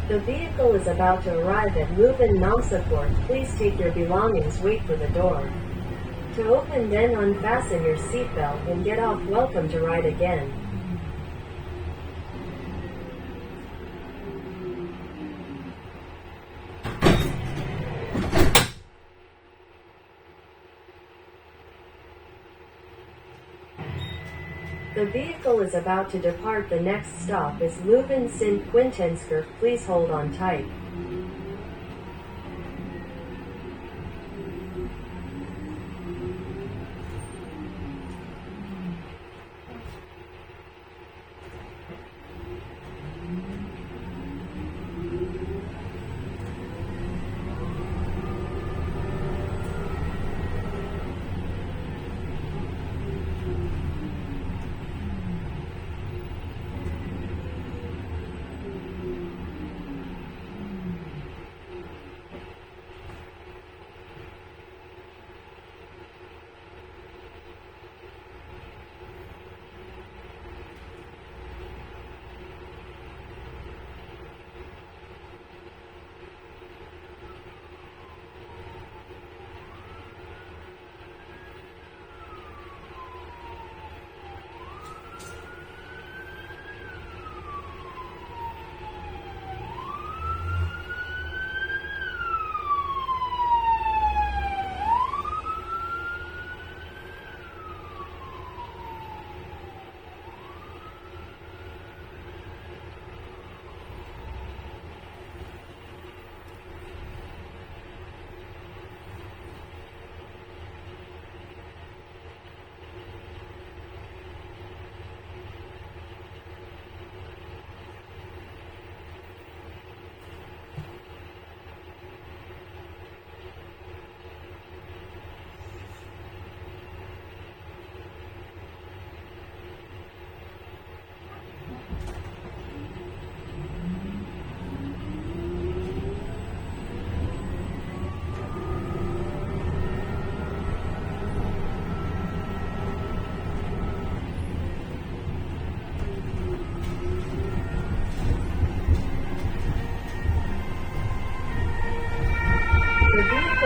The vehicle is about to arrive at Leuven Namsaport. Please take your belongings, wait for the door to open, then unfasten your seatbelt and get off. Welcome to ride again. The vehicle is about to depart. The next stop is Leuven Sint Quintensker. Please hold on tight.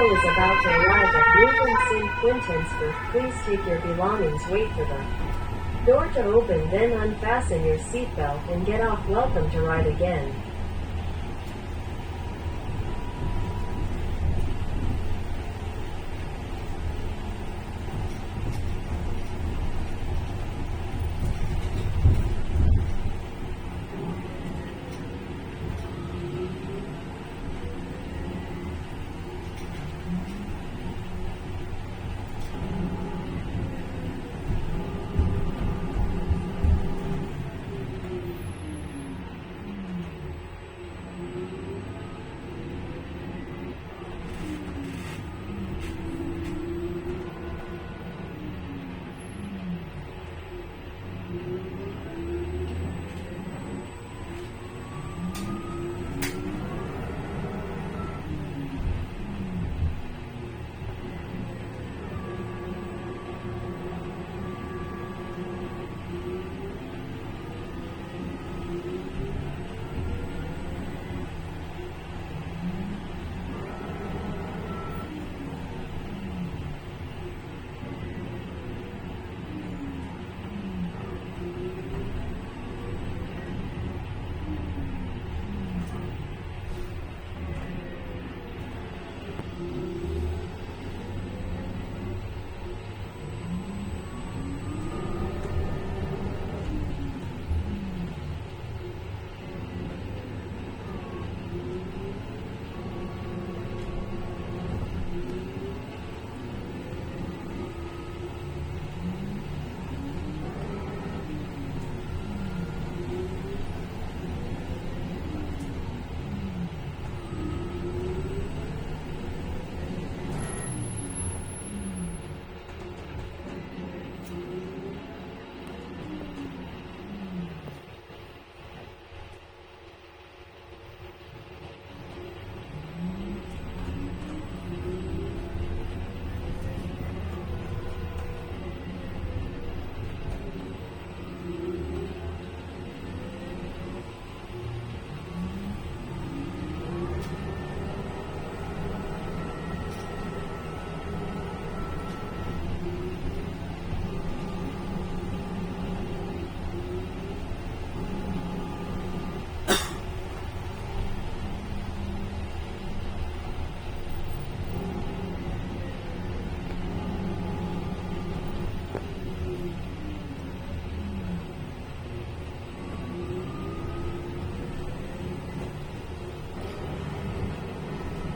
Is about to arrive at Leuven Sint Quintensker. Please take your belongings, wait for the door to open, then unfasten your seatbelt and get off. Welcome to ride again.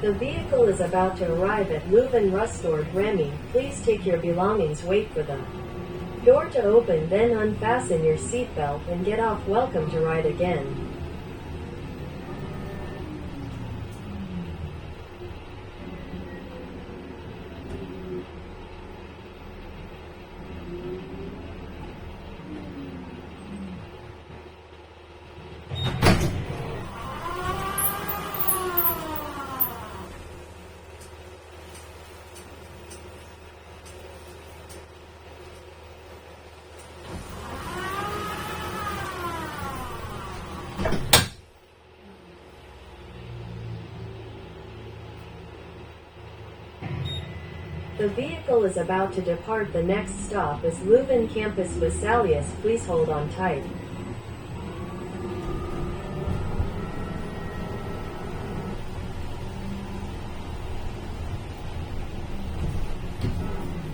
The vehicle is about to arrive at Leuven Rustord Remy. Please take your belongings. Wait for the door to open, then unfasten your seatbelt and get off. Welcome to ride again. The vehicle is about to depart. The next stop is Leuven Campus Vesalius. Please hold on tight.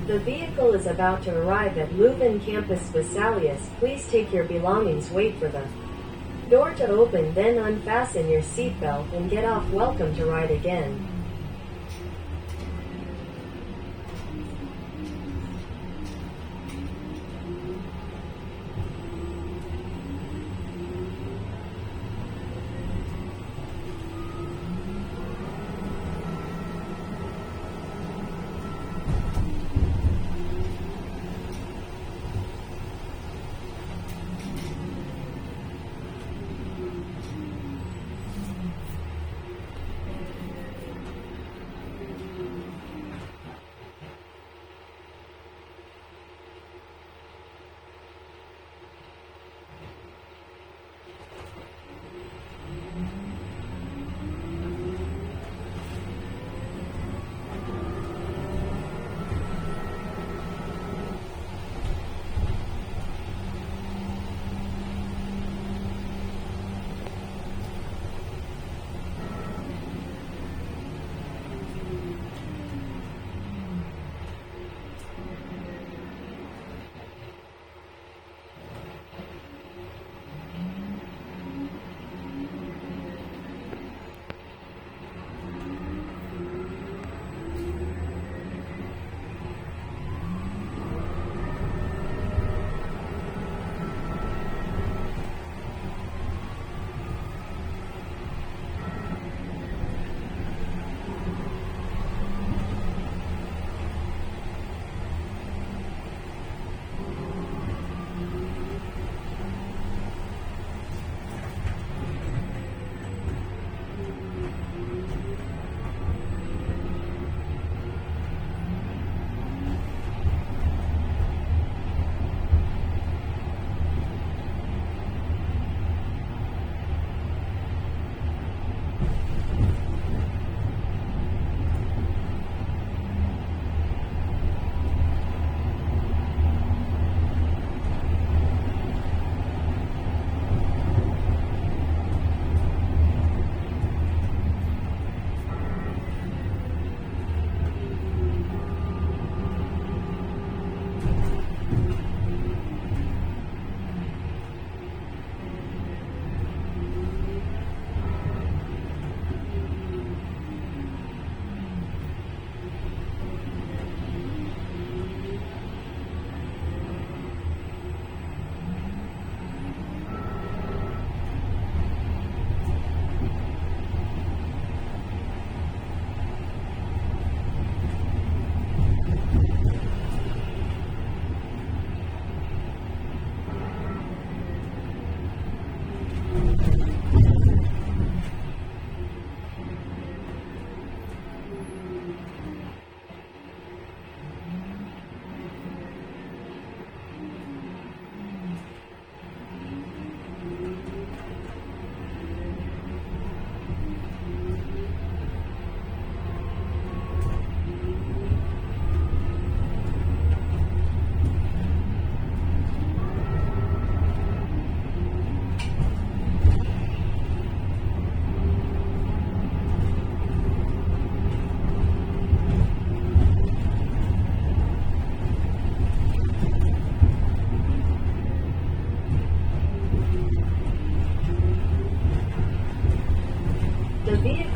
The vehicle is about to arrive at Leuven Campus Vesalius. Please take your belongings. Wait for the door to open, then unfasten your seatbelt and get off. Welcome to ride again.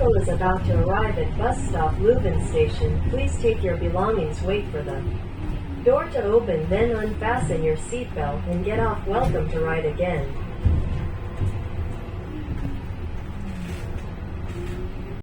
shuttle is about to arrive at bus stop Leuven station. Please take your belongings, wait for the door to open, then unfasten your seatbelt and get off. Welcome to ride again.